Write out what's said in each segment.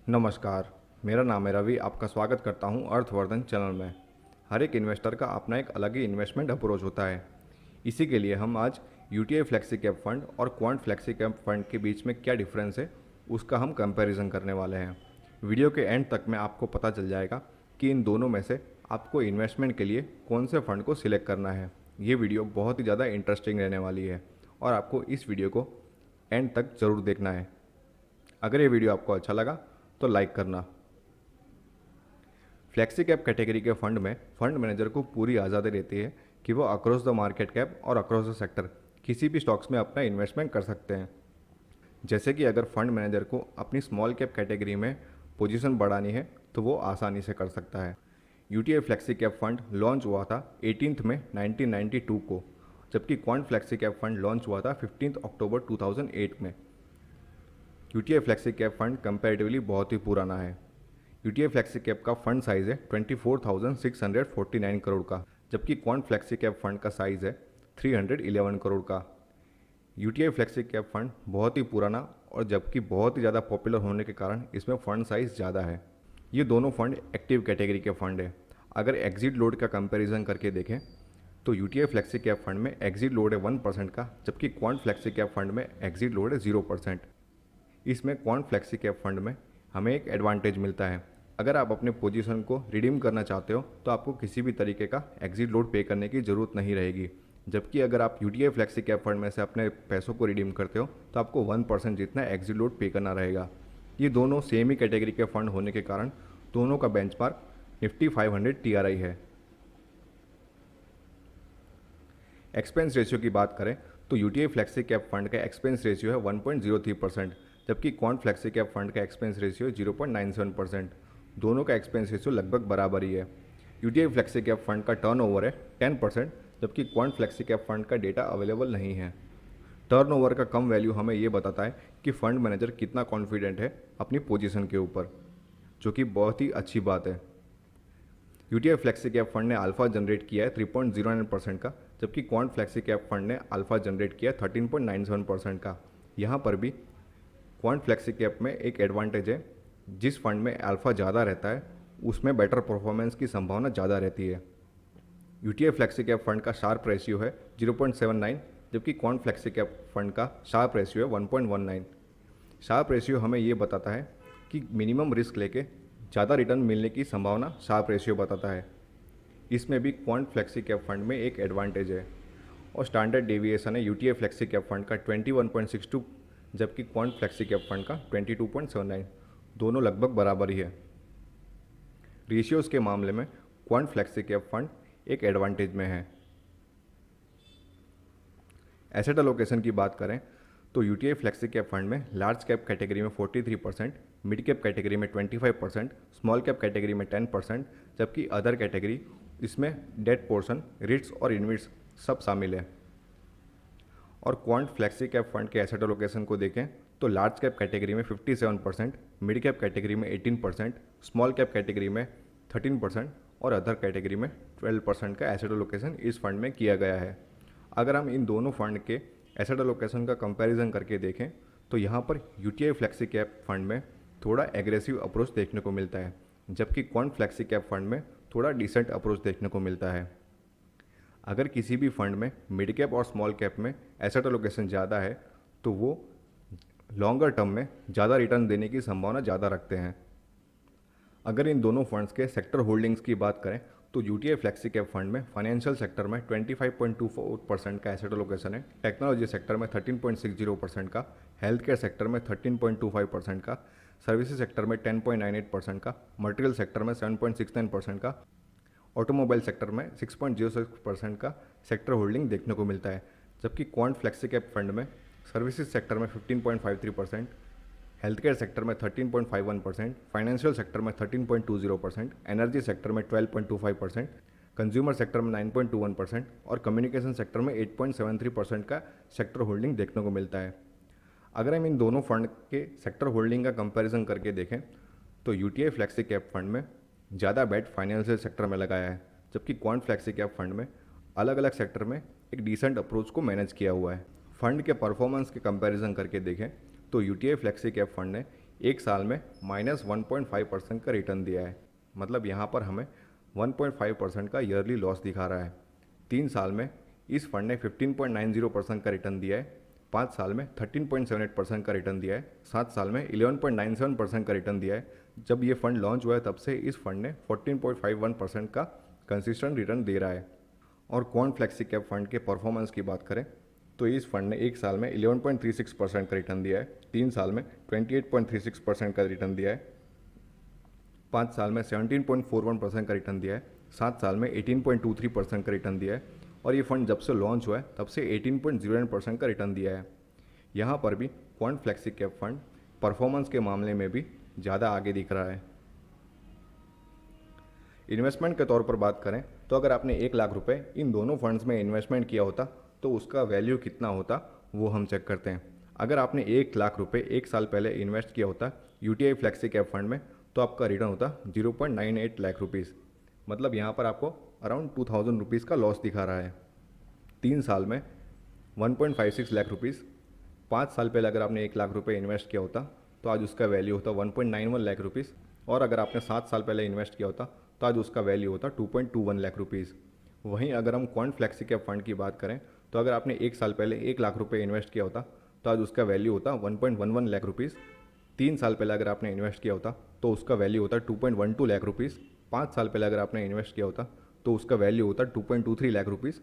नमस्कार, मेरा नाम है रवि। आपका स्वागत करता हूं अर्थवर्धन चैनल में। हर एक इन्वेस्टर का अपना एक अलग ही इन्वेस्टमेंट अप्रोच होता है। इसी के लिए हम आज यूटीआई फ्लेक्सी कैप फंड और क्वांट फ्लेक्सी कैप फंड के बीच में क्या डिफरेंस है, उसका हम कंपैरिजन करने वाले हैं। वीडियो के एंड तक में आपको पता चल जाएगा कि इन दोनों में से आपको इन्वेस्टमेंट के लिए कौन से फ़ंड को सिलेक्ट करना है। ये वीडियो बहुत ही ज़्यादा इंटरेस्टिंग रहने वाली है और आपको इस वीडियो को एंड तक ज़रूर देखना है। अगर ये वीडियो आपको अच्छा लगा तो लाइक करना। फ्लेक्सी कैप कैटेगरी के फंड में फंड मैनेजर को पूरी आज़ादी रहती है कि वो अक्रॉस द मार्केट कैप और अक्रॉस द सेक्टर किसी भी स्टॉक्स में अपना इन्वेस्टमेंट कर सकते हैं। जैसे कि अगर फंड मैनेजर को अपनी स्मॉल कैप कैटेगरी में पोजीशन बढ़ानी है तो वो आसानी से कर सकता है। UTI flexi cap fund launch हुआ था 18 में 1992 को, जबकि quant flexi cap fund launch हुआ था 15 अक्टूबर 2008 में। UTI flexi cap fund comparatively बहुत ही पुराना है। यूटीआई फ्लेक्सी कैप का फंड साइज़ है 24,649 करोड़ का, जबकि क्वांट फ्लेक्सी कैप फंड का साइज़ है 311 करोड़ का। यूटीआई फ्लेक्सी कैप फंड बहुत ही पुराना और जबकि बहुत ही ज़्यादा पॉपुलर होने के कारण इसमें फ़ंड साइज़ ज़्यादा है। ये दोनों फंड एक्टिव कैटेगरी के फंड है। अगर एग्जिट लोड का कंपैरिजन करके देखें तो यूटीआई फ्लेक्सी कैप फंड में एग्जिट लोड है 1% का, जबकि क्वांट फ्लेक्सी कैप फंड में एग्जिट लोड है 0%। इसमें क्वांट फ्लेक्सी कैप फंड में हमें एक एडवांटेज मिलता है। अगर आप अपने पोजीशन को रिडीम करना चाहते हो तो आपको किसी भी तरीके का एग्जिट लोड पे करने की ज़रूरत नहीं रहेगी, जबकि अगर आप यूटीआई फ्लेक्सी कैप फंड में से अपने पैसों को रिडीम करते हो तो आपको 1% जितना एग्जिट लोड पे करना रहेगा। ये दोनों सेम ही कैटेगरी के फंड होने के कारण दोनों का बेंचमार्क निफ्टी 500 टीआरआई है। एक्सपेंस रेशियो की बात करें तो यूटीआई फ्लेक्सी कैप फंड का एक्सपेंस रेशियो है 1.03%, जबकि क्वांट फ्लेक्सी कैप फंड का एक्सपेंस रेशियो 0.97%। दोनों का एक्सपेंस रेशियो लगभग बराबर ही है। यूटीआई फ्लेक्सी कैप फंड का टर्नओवर है 10%, जबकि क्वांट फ्लेक्सी कैप फंड का डेटा अवेलेबल नहीं है। टर्नओवर का कम वैल्यू हमें ये बताता है कि फंड मैनेजर कितना कॉन्फिडेंट है अपनी पोजीशन के ऊपर, जो कि बहुत ही अच्छी बात है। यूटीआई फ्लेक्सी कैप फंड ने अल्फा जनरेट किया है 3.09% का, जबकि क्वांट फ्लेक्सी कैप फंड ने अल्फा जनरेट किया है 13.97% का। यहाँ पर भी क्वांट फ्लेक्सी कैप में एक एडवांटेज है, जिस फंड में अल्फा ज़्यादा रहता है उसमें बेटर परफॉर्मेंस की संभावना ज़्यादा रहती है। यूटीआई फ्लेक्सी कैप फंड का शार्प रेशियो है 0.79, जबकि क्वांट फ्लेक्सी कैप फंड का शार्प रेशियो है 1.19। शार्प रेशियो हमें ये बताता है कि मिनिमम रिस्क लेके ज़्यादा रिटर्न मिलने की संभावना शार्प रेशियो बताता है। इसमें भी क्वांट फ्लेक्सी कैप फंड में एक एडवांटेज है और स्टैंडर्ड डेविएशन है यूटीआई फ्लेक्सी कैप फंड का 21.62, जबकि क्वांट फ्लेक्सी कैप फंड का 22.79। दोनों लगभग बराबर ही है। रेशियोज़ के मामले में क्वांट फ्लेक्सी कैप फंड एक एडवांटेज में है। एसेट एलोकेशन की बात करें तो यूटीआई फ्लेक्सी कैप फंड में लार्ज कैप कैटेगरी में 43%, मिड कैप कैटेगरी में 25%, स्मॉल कैप कैटेगरी में 10%, जबकि अदर कैटेगरी इसमें डेट पोर्शन, रिट्स और इन्विट्स सब शामिल है। और क्वांट फ्लेक्सी कैप फंड के एसेट एलोकेशन को देखें तो लार्ज कैप कैटेगरी में 57%, मिड कैप कैटेगरी में 18%, स्मॉल कैप कैटेगरी में 13% और अदर कैटेगरी में 12% का एसेट एलोकेशन इस फंड में किया गया है। अगर हम इन दोनों फंड के एसेट एलोकेशन का कंपैरिजन करके देखें तो यहाँ पर यूटीआई फ्लेक्सी कैप फंड में थोड़ा एग्रेसिव अप्रोच देखने को मिलता है, जबकि क्वांट फ्लेक्सी कैप फंड में थोड़ा डिसेंट अप्रोच देखने को मिलता है। अगर किसी भी फंड में मिड कैप और स्मॉल कैप में एसेट एलोकेशन ज़्यादा है तो वो लॉन्गर टर्म में ज़्यादा रिटर्न देने की संभावना ज़्यादा रखते हैं। अगर इन दोनों फंड्स के सेक्टर होल्डिंग्स की बात करें तो यूटीआई फ्लेक्सी कैप फंड में फाइनेंशियल सेक्टर में 25.24% का एसेट एलोकेशन है, टेक्नोलॉजी सेक्टर में 13.60% का, हेल्थ केयर सेक्टर में 13.25% का, सर्विसेज सेक्टर में 10.98% का, मटेरियल सेक्टर में 7.69% का, ऑटोमोबाइल सेक्टर में 6.06% का सेक्टर होल्डिंग देखने को मिलता है। जबकि क्वांट फ्लेक्सी कैप फंड में सर्विसेज सेक्टर में 15.53%, हेल्थ केयर सेक्टर में 13.51%, फाइनेंशियल सेक्टर में 13.20%, एनर्जी सेक्टर में 12.25%, कंज्यूमर सेक्टर में 9.21% और कम्युनिकेशन सेक्टर में 8.73% का सेक्टर होल्डिंग देखने को मिलता है। अगर हम इन दोनों फंड के सेक्टर होल्डिंग का कंपैरिजन करके देखें तो यूटीआई फ्लेक्सी कैप फंड में ज़्यादा बेट फाइनेंशियल सेक्टर में लगाया है, जबकि क्वांट फ्लेक्सी कैप फंड में अलग अलग सेक्टर में एक डिसेंट अप्रोच को मैनेज किया हुआ है। फंड के परफॉर्मेंस के कंपैरिजन करके देखें तो यूटीआई फ्लेक्सी कैप फंड ने एक साल में -1.5% का रिटर्न दिया है, मतलब यहाँ पर हमें 1.5% का ईयरली लॉस दिखा रहा है। 3 साल में इस फंड ने 15.90% का रिटर्न दिया है, 5 साल में 13.78% का रिटर्न दिया है, 7 साल में 11.97% का रिटर्न दिया है। जब ये फंड लॉन्च हुआ है तब से इस फंड ने 14.51% का कंसिस्टेंट रिटर्न दे रहा है। और क्वांट फ्लेक्सी कैप फंड के परफॉर्मेंस की बात करें तो इस फंड ने एक साल में 11.36% का रिटर्न दिया है, 3 साल में 28.36% का रिटर्न दिया है, 5 साल में 17.41% का रिटर्न दिया है, 7 साल में 18.23% का रिटर्न दिया है और ये फंड जब से लॉन्च हुआ है तब से 18.09% का रिटर्न दिया है। यहाँ पर भी quant flexi cap fund performance के मामले में भी ज़्यादा आगे दिख रहा है। इन्वेस्टमेंट के तौर पर बात करें तो अगर आपने 1 लाख रुपए इन दोनों फंड्स में इन्वेस्टमेंट किया होता तो उसका वैल्यू कितना होता वो हम चेक करते हैं। अगर आपने 1 लाख रुपए 1 साल पहले इन्वेस्ट किया होता यूटीआई फ्लेक्सी कैप फंड में तो आपका रिटर्न होता 0.98 लाख रुपीज़, मतलब यहाँ पर आपको अराउंड 2000 रुपीज़ का लॉस दिखा रहा है। 3 साल में 1.56 लाख रुपीज़, 5 साल पहले अगर आपने 1 लाख रुपए इन्वेस्ट किया होता तो आज उसका वैल्यू होता 1.91 लाख रुपीज़ और अगर आपने 7 साल पहले इन्वेस्ट किया होता तो आज उसका वैल्यू होता 2.21 लाख रुपीज़। वहीं अगर हम क्वांट फ्लेक्सी कैप फंड की बात करें तो अगर आपने 1 साल पहले 1 लाख रुपए इन्वेस्ट किया होता तो आज उसका वैल्यू होता 1.11 लाख रुपीज़। 3 साल पहले अगर आपने इन्वेस्ट किया होता तो उसका वैल्यू होता 2.12 लाख रुपीज़। 5 साल पहले अगर आपने इन्वेस्ट किया होता तो उसका वैल्यू होता 2.23 लाख रुपीज़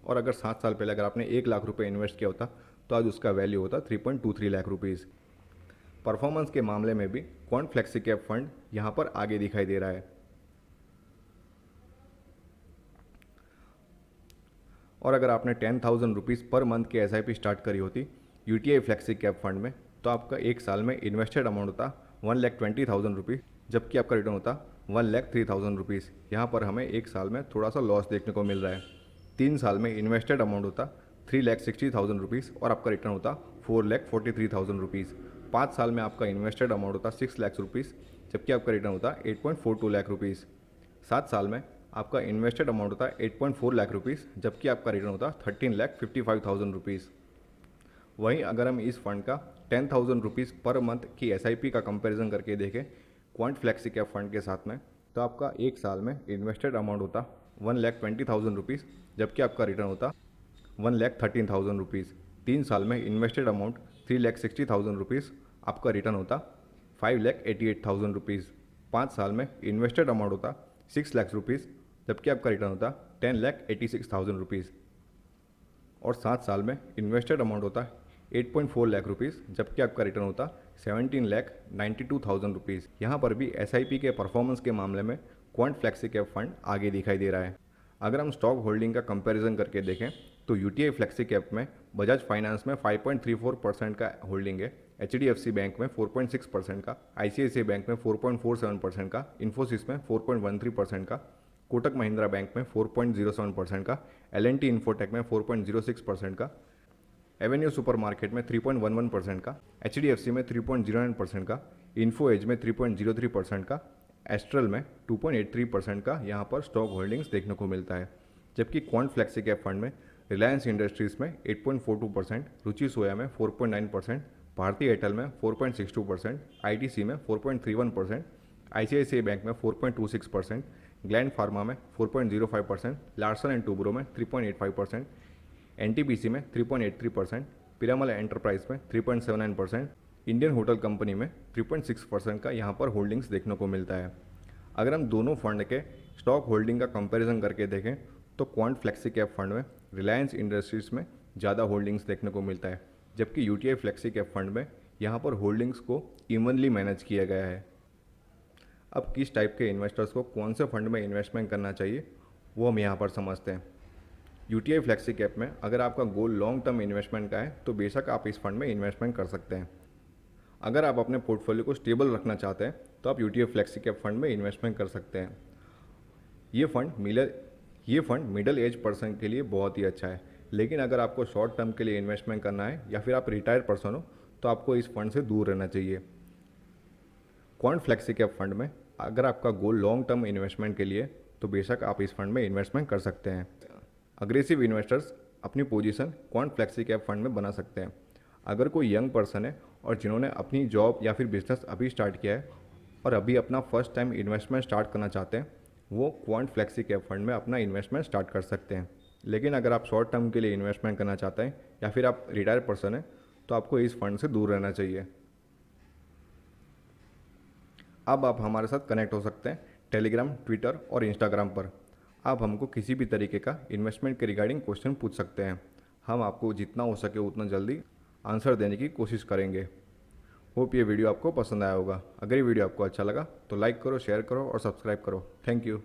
और अगर 7 साल पहले अगर आपने 1 लाख रुपए इन्वेस्ट किया होता तो आज उसका वैल्यू होता 3.23 लाख रुपीज़। परफॉर्मेंस के मामले में भी क्वांट फ्लेक्सी कैप फंड यहाँ पर आगे दिखाई दे रहा है। और अगर आपने 10,000 रुपीज़ पर मंथ की एसआईपी स्टार्ट करी होती यूटीआई फ्लेक्सी कैप फंड में तो आपका एक साल में इन्वेस्टेड अमाउंट होता 1,20,000 रुपीज़, जबकि आपका रिटर्न होता 1,03,000 रुपीज़। यहाँ पर हमें एक साल में थोड़ा सा लॉस देखने को मिल रहा है। 3 साल में इन्वेस्टेड अमाउंट होता 3,60,000 रुपीज़ और आपका रिटर्न होता 4,43,000 रुपीज़। 5 साल में आपका इन्वेस्टेड अमाउंट होता 6 लाख रुपीज़, जबकि आपका रिटर्न होता 8.42 लाख रुपीज़। 7 साल में आपका इन्वेस्टेड अमाउंट होता है 8.4 लाख रुपीज़, जबकि आपका रिटर्न होता 13,55,000 रुपीज़। वहीं अगर हम इस फंड का 10,000 रुपीज़ पर मंथ की एसआईपी का कंपैरिजन करके देखें क्वांट फ्लेक्सी कैप फंड के साथ में तो आपका एक साल में इन्वेस्टेड अमाउंट होता 1,20,000 रुपीज़, जबकि आपका रिटर्न होता 1,13,000 रुपीज़। 3 साल में इन्वेस्टेड अमाउंट 3,60,000 रुपीज़, आपका रिटर्न होता 5,88,000 रुपीज़। 5 साल में इन्वेस्टेड अमाउंट होता 6 लाख रुपीज़, जबकि आपका रिटर्न होता 10,86,000 रुपीज़। और 7 साल में इन्वेस्टेड अमाउंट होता 8.4 लाख रुपीज़, जबकि आपका रिटर्न होता 17,92,000 रुपीज़। यहाँ पर भी एसआईपी के परफॉर्मेंस के मामले में क्वांट फ्लेक्सी कैप फंड आगे दिखाई दे रहा है। अगर हम स्टॉक होल्डिंग का कंपैरिजन करके देखें तो यूटीआई फ्लेक्सी कैप में बजाज फाइनेंस में 5.34% का होल्डिंग है, एचडीएफसी बैंक में 4.6% का, आईसीआईसीआई बैंक में 4.47% का, इन्फोसिस में 4.13% का, कोटक महिंद्रा बैंक में 4.07% का, एल&टी इन्फोटेक में 4.06% का, एवेन्यू सुपरमार्केट में 3.11% का, एचडीएफसी में 3.09% का, इन्फो एज में 3.03% का, एस्ट्रल में 2.83% का यहाँ पर स्टॉक होल्डिंग्स देखने को मिलता है। जबकि क्वांट फ्लेक्सी कैप फंड में रिलायंस इंडस्ट्रीज़ में 8.42%, रुचि सोया में 4.9%, भारतीय एयरटेल में 4.62%, आईटीसी में 4.31%, आईसीआईसीआई बैंक में 4.26%, ग्लैंड फार्मा में 4.05%, लार्सन एंड टूब्रो में 3.85%, एनटीपीसी में 3.83%, पिरामल एंटरप्राइज में 3.79%, इंडियन होटल कंपनी में 3.6% का यहाँ पर होल्डिंग्स देखने को मिलता है। अगर हम दोनों फंड के स्टॉक होल्डिंग का कंपैरिजन करके देखें तो क्वांट फ्लेक्सी कैप फंड में रिलायंस इंडस्ट्रीज़ में ज़्यादा होल्डिंग्स देखने को मिलता है, जबकि यूटीआई फ्लेक्सी कैप फंड में यहाँ पर होल्डिंग्स को इवनली मैनेज किया गया है। अब किस टाइप के इन्वेस्टर्स को कौन से फंड में इन्वेस्टमेंट करना चाहिए वो हम यहाँ पर समझते हैं। यूटीआई फ्लेक्सी कैप में अगर आपका गोल लॉन्ग टर्म इन्वेस्टमेंट का है तो बेशक आप इस फंड में इन्वेस्टमेंट कर सकते हैं। अगर आप अपने पोर्टफोलियो को स्टेबल रखना चाहते हैं तो आप यूटीआई फ्लेक्सी कैप फंड में इन्वेस्टमेंट कर सकते हैं। ये फंड मिडिल एज पर्सन के लिए बहुत ही अच्छा है, लेकिन अगर आपको शॉर्ट टर्म के लिए इन्वेस्टमेंट करना है या फिर आप रिटायर्ड पर्सन हो तो आपको इस फंड से दूर रहना चाहिए। क्वांट फ्लेक्सी कैप फंड में अगर आपका गोल लॉन्ग टर्म इन्वेस्टमेंट के लिए तो बेशक आप इस फंड में इन्वेस्टमेंट कर सकते हैं। अग्रेसिव इन्वेस्टर्स अपनी position quant flexi cap fund में बना सकते हैं। अगर कोई यंग पर्सन है और जिन्होंने अपनी जॉब या फिर बिजनेस अभी स्टार्ट किया है और अभी अपना फर्स्ट टाइम इन्वेस्टमेंट स्टार्ट करना चाहते हैं, वो क्वांट फ्लेक्सी कैप फंड में अपना इन्वेस्टमेंट स्टार्ट कर सकते हैं। लेकिन अगर आप शॉर्ट टर्म के लिए इन्वेस्टमेंट करना चाहते हैं या फिर आप रिटायर पर्सन हैं, तो आपको इस फंड से दूर रहना चाहिए। अब आप हमारे साथ कनेक्ट हो सकते हैं टेलीग्राम, ट्विटर और इंस्टाग्राम पर। आप हमको किसी भी तरीके का इन्वेस्टमेंट के रिगार्डिंग क्वेश्चन पूछ सकते हैं। हम आपको जितना हो सके उतना जल्दी आंसर देने की कोशिश करेंगे। होप ये वीडियो आपको पसंद आया होगा। अगर ये वीडियो आपको अच्छा लगा तो लाइक करो, शेयर करो और सब्सक्राइब करो। Thank you.